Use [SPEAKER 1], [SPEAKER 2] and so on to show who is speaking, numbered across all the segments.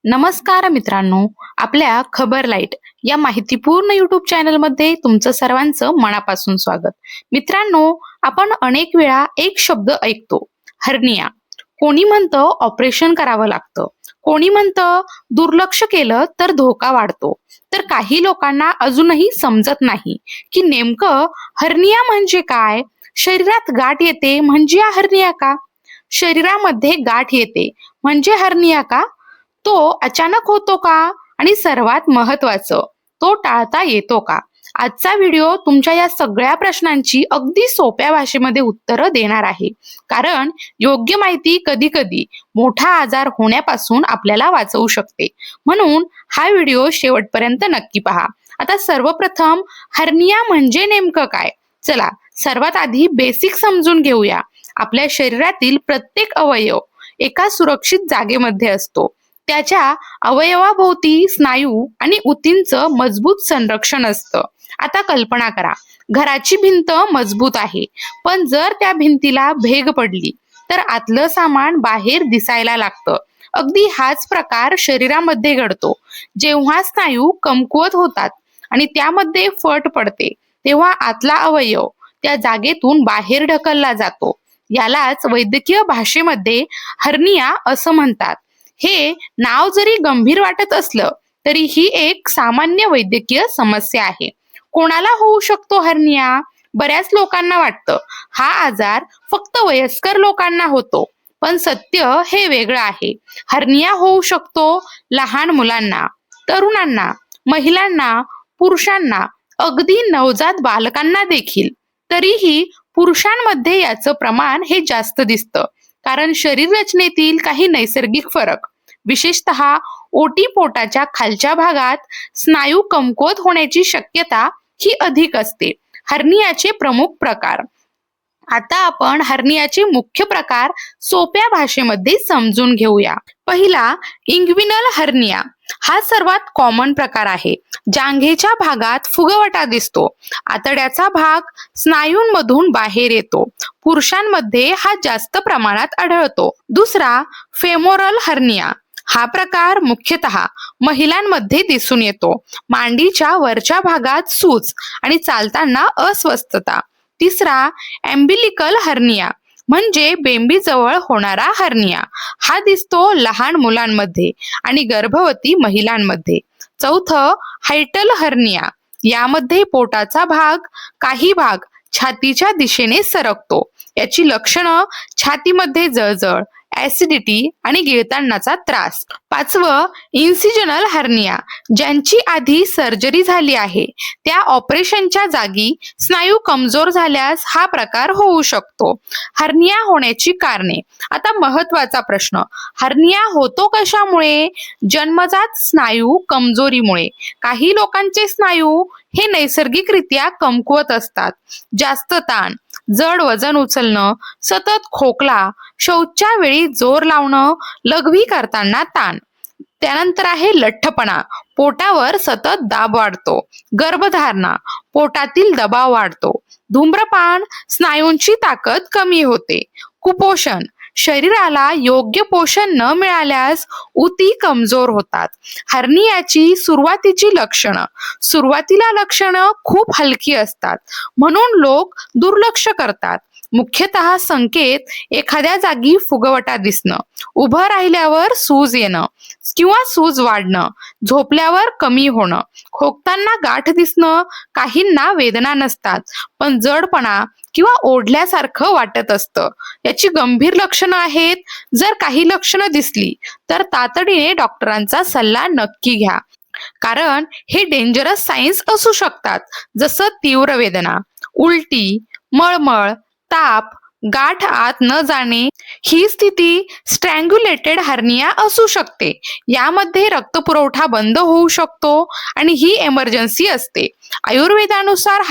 [SPEAKER 1] नमस्कार मित्रांनो, आपल्या खबर लाईट या माहितीपूर्ण युट्यूब चॅनलमध्ये तुमचं सर्वांचं मनापासून स्वागत. मित्रांनो, आपण अनेक वेळा एक शब्द ऐकतो, हर्निया. कोणी म्हणतं ऑपरेशन करावं लागतं, कोणी म्हणतं दुर्लक्ष केलं तर धोका वाढतो, तर काही लोकांना अजूनही समजत नाही की नेमकं हर्निया म्हणजे काय. शरीरात गाठ येते म्हणजे हर्निया का? शरीरामध्ये गाठ येते म्हणजे हर्निया का? तो अचानक होतो का? आणि सर्वात महत्वाचं, तो टाळता येतो का? आजचा व्हिडिओ तुमच्या या सगळ्या प्रश्नांची अगदी सोप्या भाषेमध्ये उत्तरं देणार आहे. कारण योग्य माहिती कधी कधी मोठा आजार होण्यापासून आपल्याला वाचवू शकते. म्हणून हा व्हिडिओ शेवटपर्यंत नक्की पहा. आता सर्वप्रथम हर्निया म्हणजे नेमकं काय? चला, सर्वात आधी बेसिक समजून घेऊया. आपल्या शरीरातील प्रत्येक अवयव एका सुरक्षित जागेमध्ये असतो. त्याच्या अवयवाभोवती स्नायू आणि ऊतींचं मजबूत संरक्षण असतं. आता कल्पना करा, घराची भिंत मजबूत आहे, पण जर त्या भिंतीला भेग पडली तर आतलं सामान बाहेर दिसायला लागतं. अगदी हाच प्रकार शरीरामध्ये घडतो. जेव्हा स्नायू कमकुवत होतात आणि त्यामध्ये फट पडते, तेव्हा आतला अवयव त्या जागेतून बाहेर ढकलला जातो. यालाच वैद्यकीय भाषेमध्ये हर्निया असं म्हणतात. हे नाव जरी गंभीर वाटत असलं तरी ही एक सामान्य वैद्यकीय समस्या आहे. कोणाला होऊ शकतो हर्निया? बऱ्याच लोकांना वाटतं हा आजार फक्त वयस्कर लोकांना होतो, पण सत्य हे वेगळं आहे. हर्निया होऊ शकतो लहान मुलांना, तरुणांना, महिलांना, पुरुषांना, अगदी नवजात बालकांना देखील. तरीही पुरुषांमध्ये याचं प्रमाण हे जास्त दिसतं, कारण शरीर रचनेतील काही नैसर्गिक फरक, विशेषतः ओटीपोटाच्या खालच्या भागात स्नायू कमकुवत होण्याची शक्यता ही अधिक असते. हर्नियाचे प्रमुख प्रकार. आता आपण हर्नियाचे मुख्य प्रकार सोप्या भाषेमध्ये समजून घेऊया. पहिला, इंग्विनल हर्निया. हा सर्वात कॉमन प्रकार आहे. जांघेच्या भागात फुगवटा दिसतो. आतड्याचा भाग स्नायूंमधून बाहेर येतो. पुरुषांमध्ये हा जास्त प्रमाणात आढळतो. दुसरा, फेमोरल हर्निया. हा प्रकार मुख्यतः महिलांमध्ये दिसून येतो. मांडीच्या वरच्या भागात सूज आणि चालताना अस्वस्थता. तिसरा, एम्बिलिकल हर्निया म्हणजे बेंबीजवळ होणारा हर्निया. हा दिसतो लहान मुलांमध्ये आणि गर्भवती महिलांमध्ये. चौथं, हायटल हर्निया. यामध्ये पोटाचा काही भाग छातीच्या दिशेने सरकतो. याची लक्षणं छातीमध्ये जळजळ, ऍसिडिटी आणि गिळतानाचा त्रास. पाचवं, इन्सिजनल हर्निया. ज्यांची आधी सर्जरी झाली आहे त्या ऑपरेशनच्या जागी स्नायू कमजोर झाल्यास हा प्रकार होऊ शकतो. हर्निया होण्याची कारणे. आता महत्वाचा प्रश्न, हर्निया होतो कशामुळे? जन्मजात स्नायू कमजोरीमुळे. काही लोकांचे स्नायू हे नैसर्गिकरित्या कमकुवत असतात. जास्त ताण, जड वजन उचलणं, सतत खोकला, शौचच्या वेळी जोर लावणं, लघवी करताना ताण. त्यानंतर आहे लठ्ठपणा. पोटावर सतत दाब वाढतो. गर्भधारणा, पोटातील दबाव वाढतो. धूम्रपान, स्नायूंची ताकद कमी होते. कुपोषण, शरीराला योग्य पोषण न मिळाल्यास ऊती कमजोर होतात. हर्नियाची सुरुवातीची लक्षणं. सुरुवातीला लक्षणं खूप हलकी असतात, म्हणून लोक दुर्लक्ष करतात. मुख्यतः संकेत, एखाद्या जागी फुगवटा दिसणं, उभं राहिल्यावर सूज येणं किंवा सूज वाढणं, झोपल्यावर कमी होणं, खोकताना गाठ दिसणं. काहींना वेदना नसतात, पण जडपणा किंवा ओढल्यासारखं वाटत असतं. याची गंभीर लक्षणं आहेत. जर काही लक्षणं दिसली तर तातडीने डॉक्टरांचा सल्ला नक्की घ्या, कारण हे डेंजरस सायन्स असू शकतात. जसं तीव्र वेदना, उलटी, मळमळ, ताप, गाठ आत न जाणे. ही स्थिती स्ट्रँग्युलेटेड हर्निया असू शकते. यामध्ये रक्तपुरवठा बंद होऊ शकतो आणि ही एमर्जन्सी असते. आयुर्वेदानुसार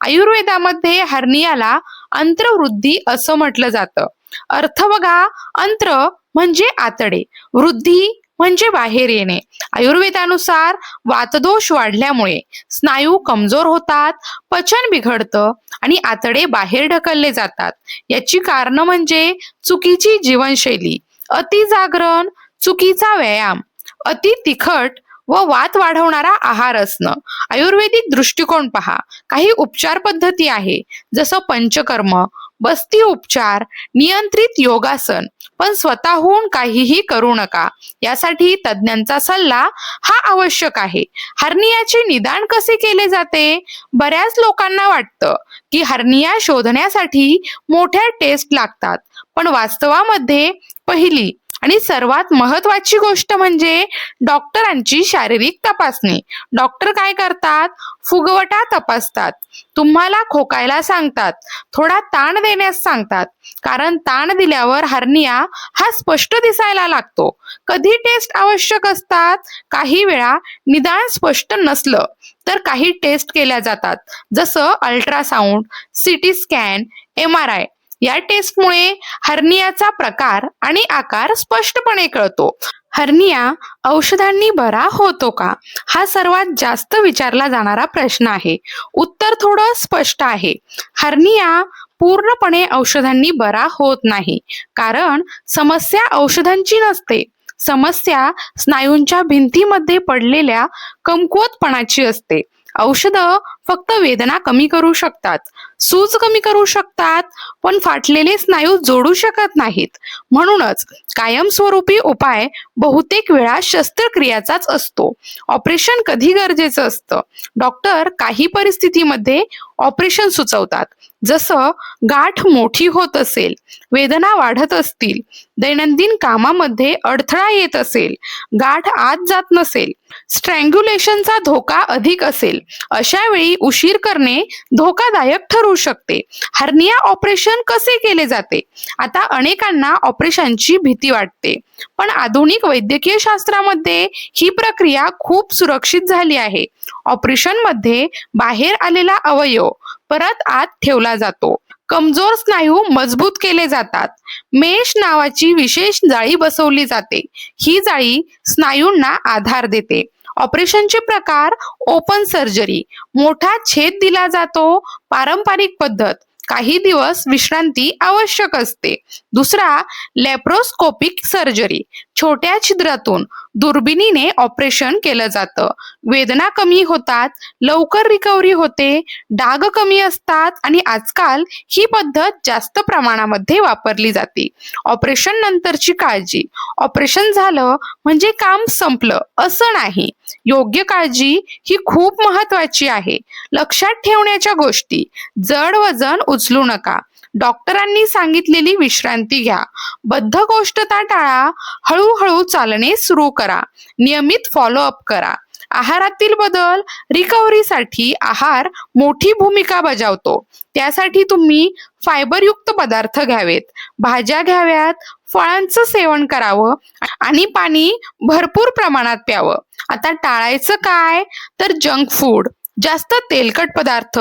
[SPEAKER 1] आयुर्वेदामध्ये हर्नियाला अंत्रवृद्धी असं म्हटलं जातं. अर्थ बघा, अंत्र म्हणजे आतडे, वृद्धी म्हणजे बाहेर येणे. आयुर्वेदानुसार वातदोष वाढल्यामुळे स्नायू कमजोर होतात, पचन बिघडतं आणि आतडे बाहेर ढकलले जातात. याची कारणं म्हणजे चुकीची जीवनशैली, अति जागरण, चुकीचा व्यायाम, अति तिखट व वात वाढवणारा आहार असणं. आयुर्वेदिक दृष्टिकोन पहा. काही उपचार पद्धती आहे जसं पंचकर्म, बस्ती उपचार, नियंत्रित योगासन. पण स्वतःहून काहीही करू नका. यासाठी तज्ज्ञांचा सल्ला हा आवश्यक आहे. हर्नियाचे निदान कसे केले जाते? बऱ्याच लोकांना वाटतं की हर्निया शोधण्यासाठी मोठ्या टेस्ट लागतात, पण वास्तवामध्ये पहिली आणि सर्वात महत्वाची गोष्ट म्हणजे डॉक्टरांची शारीरिक तपासणी. डॉक्टर काय करतात? फुगवटा तपासतात, तुम्हाला खोकायला सांगतात, थोडा ताण देण्यास सांगतात. कारण ताण दिल्यावर हर्निया हा स्पष्ट दिसायला लागतो. कधी टेस्ट आवश्यक असतात? काही वेळा निदान स्पष्ट नसलं तर काही टेस्ट केल्या जातात, जसं अल्ट्रासाऊंड, सिटी स्कॅन, MRI. या टेस्टमुळे हर्नियाचा प्रकार आणि आकार स्पष्टपणे कळतो. हर्निया औषधांनी बरा होतो का? हा सर्वात जास्त विचारला जाणारा प्रश्न आहे. उत्तर थोडं स्पष्ट आहे. हर्निया पूर्णपणे औषधांनी बरा होत नाही. कारण समस्या औषधांची नसते. समस्या स्नायूंच्या भिंतीमध्ये पडलेल्या कमकुवतपणाची असते. औषधं फक्त वेदना कमी करू शकतात, सूज कमी करू शकतात, पण फाटलेले स्नायू जोडू शकत नाहीत. म्हणूनच कायमस्वरूपी उपाय बहुतेक वेळा शस्त्रक्रियाचाच असतो. ऑपरेशन कधी गरजेचं असतं? डॉक्टर काही परिस्थितीमध्ये ऑपरेशन सुचवतात, जसं गाठ मोठी होत असेल, वेदना वाढत असतील, दैनंदिन कामामध्ये अडथळा येत असेल, गाठ आत जात नसेल, स्ट्रँग्युलेशनचा धोका अधिक असेल. अशा वेळी उशीर करणे धोकादायक ठरू शकते. हर्निया ऑपरेशन कसे केले जाते? आता अनेकांना ऑपरेशनची भीती वाटते, पण आधुनिक वैद्यकीय शास्त्रामध्ये ही प्रक्रिया खूप सुरक्षित झाली आहे. ऑपरेशन मध्ये बाहेर आलेला अवयव परत आत ठेवला जातो. कमजोर स्नायू मजबूत केले जातात. मेश नावाची विशेष जाळी बसवली जाते. ही जाळी स्नायूंना आधार देते. ऑपरेशनचे प्रकार: ओपन सर्जरी, मोठा छेद दिला जातो. पारंपरिक पद्धत, काही दिवस विश्रांती आवश्यक असते. दुसरा, लॅप्रोस्कोपिक सर्जरी, छोट्या छिद्रातून दुर्बिणीने ऑपरेशन केलं जातं. वेदना कमी होतात, लवकर रिकव्हरी होते, डाग कमी असतात आणि आजकाल ही पद्धत जास्त प्रमाणामध्ये वापरली जाते. ऑपरेशन नंतरची काळजी: ऑपरेशन झालं म्हणजे काम संपलं असं नाही. योग्य काळजी ही खूप महत्वाची आहे. लक्षात ठेवण्याच्या गोष्टी: जड वजन उचलू नका, डॉक्टरांनी सांगितलेली विश्रांती घ्या, बद्धकोष्ठता टाळा, हळूहळू चालणे सुरू करा, नियमित फॉलोअप करा. आहारातील बदल: रिकव्हरीसाठी आहार मोठी भूमिका बजावतो. त्यासाठी तुम्ही फायबरयुक्त पदार्थ घ्यावेत, भाज्या घ्याव्यात, फळांचं सेवन करावं आणि पाणी भरपूर प्रमाणात प्यावं. आता टाळायचं काय? तर जंक फूड, जास्त तेलकट पदार्थ,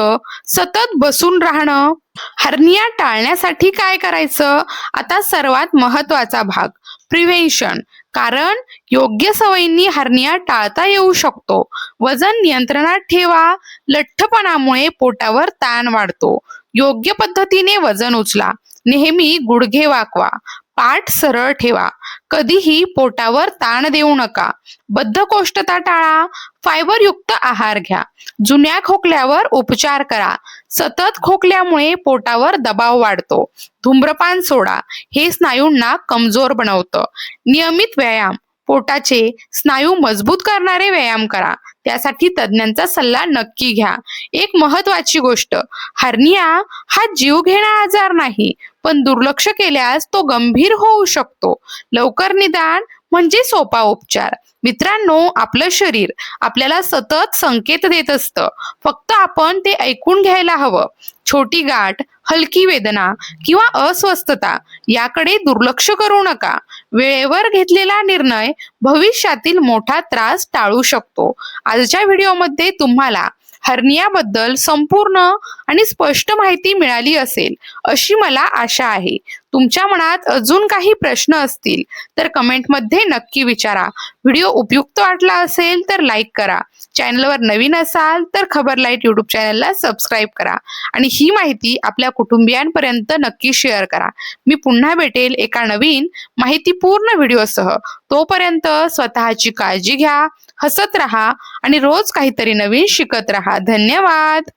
[SPEAKER 1] सतत बसून राहणं. हर्निया टाळण्यासाठी काय करायचं? आता सर्वात महत्वाचा भाग, प्रिव्हेन्शन. कारण योग्य सवयींनी हर्निया टाळता येऊ शकतो. वजन नियंत्रणात ठेवा. लठ्ठपणामुळे पोटावर ताण वाढतो. योग्य पद्धतीने वजन उचला. नेहमी गुडघे वाकवा. पाठ सरळ ठेवा. कधीही पोटावर ताण देऊ नका. बद्धकोष्ठता टाळा. फायबरयुक्त आहार घ्या. जुन्या खोकल्यावर उपचार करा. सतत खोकल्यामुळे पोटावर दबाव वाढतो. धूम्रपान सोडा, हे स्नायूंना कमजोर बनवतं. नियमित व्यायाम, पोटाचे स्नायू मजबूत करणारे व्यायाम करा. त्यासाठी तज्ज्ञांचा सल्ला नक्की घ्या. एक महत्वाची गोष्ट, हर्निया हा जीवघेणा आजार नाही, पण दुर्लक्ष केल्यास तो गंभीर होऊ शकतो. लवकर निदान म्हणजे सोपा उपचार. मित्रांनो, आपलं शरीर आपल्याला सतत संकेत देत असतं, फक्त आपण ते ऐकून घ्यायला हवं. छोटी गाठ, हलकी वेदना किंवा अस्वस्थता याकडे दुर्लक्ष करू नका. वेळेवर घेतलेला निर्णय भविष्यातील मोठा त्रास टाळू शकतो. आजच्या व्हिडिओमध्ये तुम्हाला हर्नियाबद्दल संपूर्ण आणि स्पष्ट माहिती मिळाली असेल अशी मला आशा आहे. तुमच्या मनात अजून काही प्रश्न असतील तर कमेंटमध्ये नक्की विचारा. व्हिडिओ उपयुक्त वाटला असेल तर लाईक करा. चॅनलवर नवीन असाल तर खबर लाईट यूट्यूब चॅनलला सबस्क्राईब करा आणि ही माहिती आपल्या कुटुंबियांपर्यंत नक्की शेअर करा. मी पुन्हा भेटेल एका नवीन माहितीपूर्ण व्हिडिओसह. तोपर्यंत स्वतःची काळजी घ्या, हसत राहा आणि रोज काहीतरी नवीन शिकत राहा. धन्यवाद.